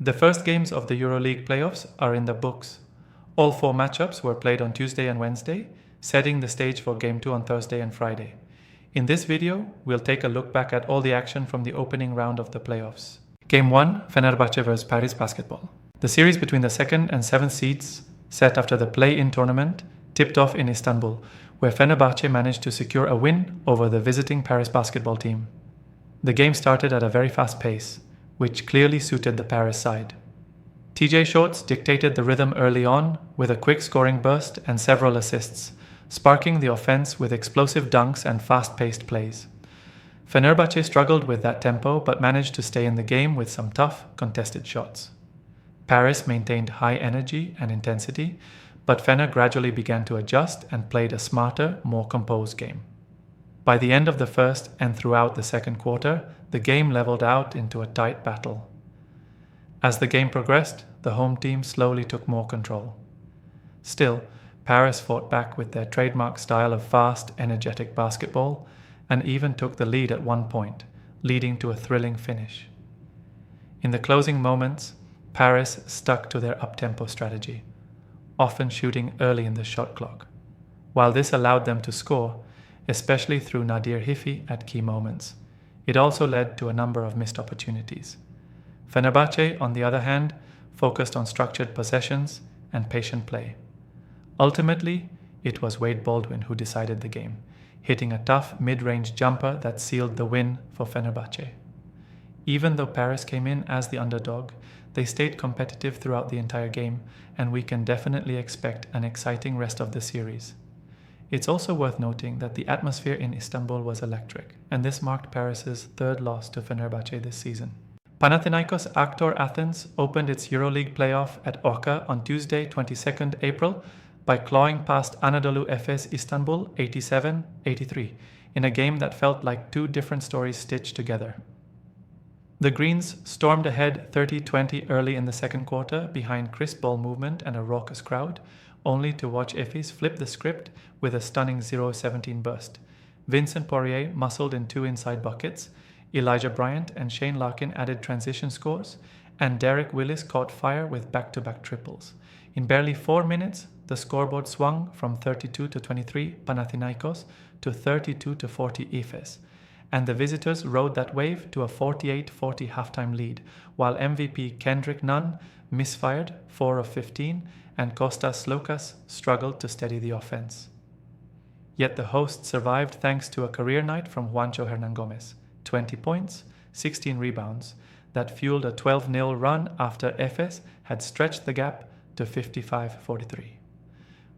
The first games of the EuroLeague Playoffs are in the books. All 4 matchups were played on Tuesday and Wednesday, setting the stage for Game 2 on Thursday and Friday. In this video, we'll take a look back at all the action from the opening round of the playoffs. Game 1, Fenerbahce vs Paris Basketball. The series between the 2nd and 7th seeds, set after the play-in tournament, tipped off in Istanbul, where Fenerbahce managed to secure a win over the visiting Paris basketball team. The game started at a very fast pace, which clearly suited the Paris side. TJ Shorts dictated the rhythm early on with a quick scoring burst and several assists, sparking the offense with explosive dunks and fast-paced plays. Fenerbahce struggled with that tempo but managed to stay in the game with some tough, contested shots. Paris maintained high energy and intensity, but Fener gradually began to adjust and played a smarter, more composed game. By the end of the first and throughout the second quarter, the game leveled out into a tight battle. As the game progressed, the home team slowly took more control. Still, Paris fought back with their trademark style of fast, energetic basketball and even took the lead at one point, leading to a thrilling finish. In the closing moments, Paris stuck to their up-tempo strategy, often shooting early in the shot clock. While this allowed them to score, especially through Nadir Hifi at key moments, it also led to a number of missed opportunities. Fenerbahce, on the other hand, focused on structured possessions and patient play. Ultimately, it was Wade Baldwin who decided the game, hitting a tough mid-range jumper that sealed the win for Fenerbahce. Even though Paris came in as the underdog, they stayed competitive throughout the entire game, and we can definitely expect an exciting rest of the series. It's also worth noting that the atmosphere in Istanbul was electric, and this marked Paris's 3rd loss to Fenerbahce this season. Panathinaikos Aktor Athens opened its EuroLeague Playoff at Oka on Tuesday, 22nd April, by clawing past Anadolu Efes Istanbul 87-83 in a game that felt like 2 different stories stitched together. The Greens stormed ahead 30-20 early in the second quarter behind crisp ball movement and a raucous crowd, only to watch Efes flip the script with a stunning 0-17 burst. Vincent Poirier muscled in 2 inside buckets, Elijah Bryant and Shane Larkin added transition scores, and Derek Willis caught fire with back-to-back triples. In barely 4 minutes, the scoreboard swung from 32-23 Panathinaikos to 32-40 Efes, and the visitors rode that wave to a 48-40 halftime lead, while MVP Kendrick Nunn misfired 4 of 15 and Kostas Slokas struggled to steady the offense. Yet the hosts survived thanks to a career night from Juancho Hernangomez, 20 points, 16 rebounds, that fueled a 12-0 run after Efes had stretched the gap to 55-43.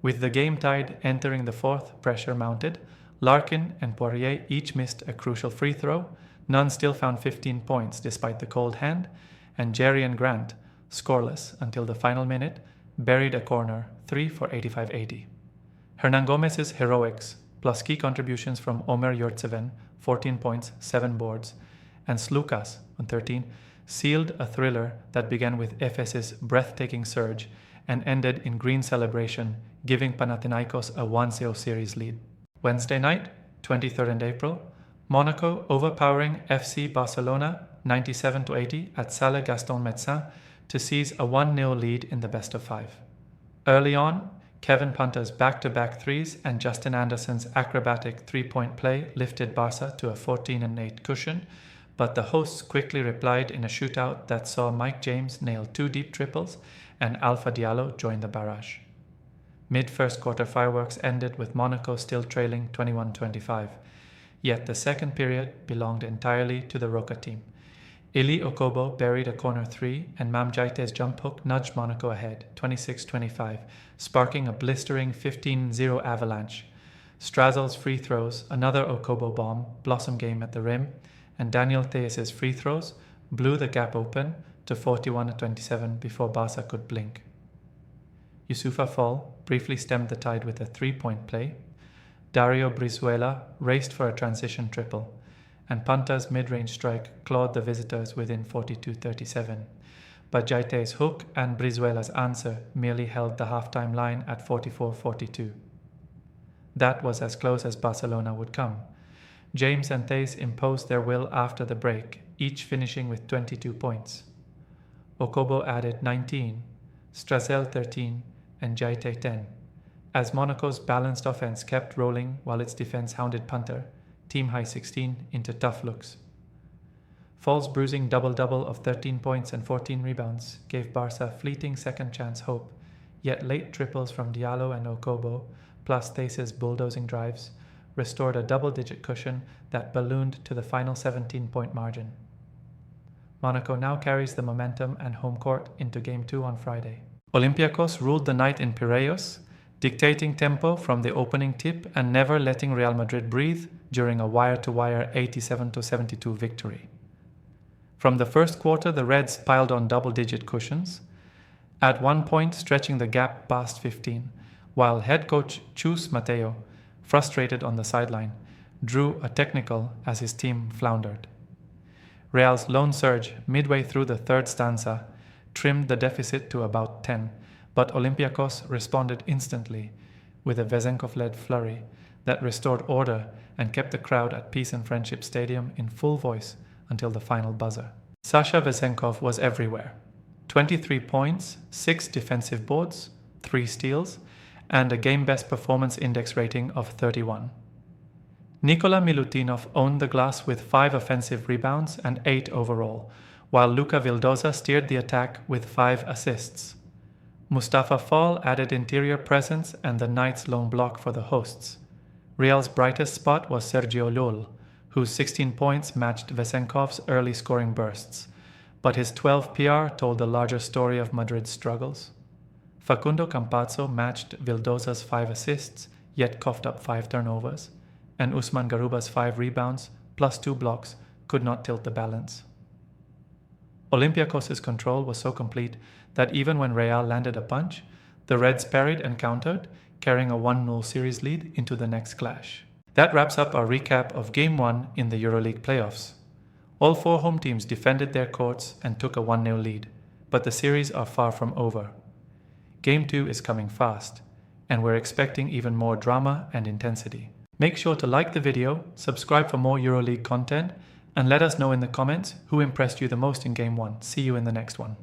With the game tied entering the 4th, pressure mounted. Larkin and Poirier each missed a crucial free throw. Nunn still found 15 points despite the cold hand, and Jerry and Grant, scoreless until the final minute, buried a corner 3 for 85-80. Hernangomez's heroics, plus key contributions from Omer Yurtseven, 14 points, 7 boards, and Slukas on 13, sealed a thriller that began with Efes's breathtaking surge and ended in green celebration, giving Panathinaikos a 1-0 series lead. Wednesday night, 23rd April, Monaco overpowering FC Barcelona 97-80 at Salle Gaston Médecin to seize a 1-0 lead in the best of 5. Early on, Kevin Punter's back-to-back threes and Justin Anderson's acrobatic three-point play lifted Barca to a 14-8 cushion, but the hosts quickly replied in a shootout that saw Mike James nail 2 deep triples and Alpha Diallo join the barrage. Mid-first quarter fireworks ended with Monaco still trailing 21-25, yet the second period belonged entirely to the Roca team. Ili Okobo buried a corner 3 and Mam Jaite's jump hook nudged Monaco ahead, 26-25, sparking a blistering 15-0 avalanche. Strazel's free throws, another Okobo bomb, blossom game at the rim, and Daniel Theis' free throws blew the gap open to 41-27 before Barca could blink. Youssoufa Fall briefly stemmed the tide with a 3-point play. Dario Brizuela raced for a transition triple, and Panta's mid-range strike clawed the visitors within 42-37. But Jaite's hook and Brizuela's answer merely held the halftime line at 44-42. That was as close as Barcelona would come. James and Theis imposed their will after the break, each finishing with 22 points. Okobo added 19, Strazel 13, and Jaite 10. As Monaco's balanced offense kept rolling while its defense hounded punter, team high 16, into tough looks. Fall's bruising double-double of 13 points and 14 rebounds gave Barca fleeting second-chance hope, yet late triples from Diallo and Okobo, plus Theis's bulldozing drives, restored a double-digit cushion that ballooned to the final 17-point margin. Monaco now carries the momentum and home court into Game 2 on Friday. Olympiacos ruled the night in Piraeus, dictating tempo from the opening tip and never letting Real Madrid breathe during a wire-to-wire 87-72 victory. From the first quarter, the Reds piled on double-digit cushions, at one point stretching the gap past 15, while head coach Chus Mateo, frustrated on the sideline, drew a technical as his team floundered. Real's lone surge midway through the third stanza trimmed the deficit to about 10, but Olympiacos responded instantly with a Vezenkov-led flurry that restored order and kept the crowd at Peace and Friendship Stadium in full voice until the final buzzer. Sasha Vezenkov was everywhere. 23 points, 6 defensive boards, 3 steals, and a game-best performance index rating of 31. Nikola Milutinov owned the glass with 5 offensive rebounds and 8 overall, while Luka Vildoza steered the attack with 5 assists. Mustafa Fall added interior presence and the night's lone block for the hosts. Real's brightest spot was Sergio Llull, whose 16 points matched Vezenkov's early scoring bursts, but his 12 PR told the larger story of Madrid's struggles. Facundo Campazzo matched Vildoza's 5 assists, yet coughed up 5 turnovers, and Usman Garuba's 5 rebounds plus 2 blocks could not tilt the balance. Olympiacos' control was so complete that even when Real landed a punch, the Reds parried and countered, carrying a 1-0 series lead into the next clash. That wraps up our recap of Game 1 in the EuroLeague Playoffs. All 4 home teams defended their courts and took a 1-0 lead, but the series are far from over. Game 2 is coming fast, and we're expecting even more drama and intensity. Make sure to like the video, subscribe for more EuroLeague content, and let us know in the comments who impressed you the most in Game 1. See you in the next one.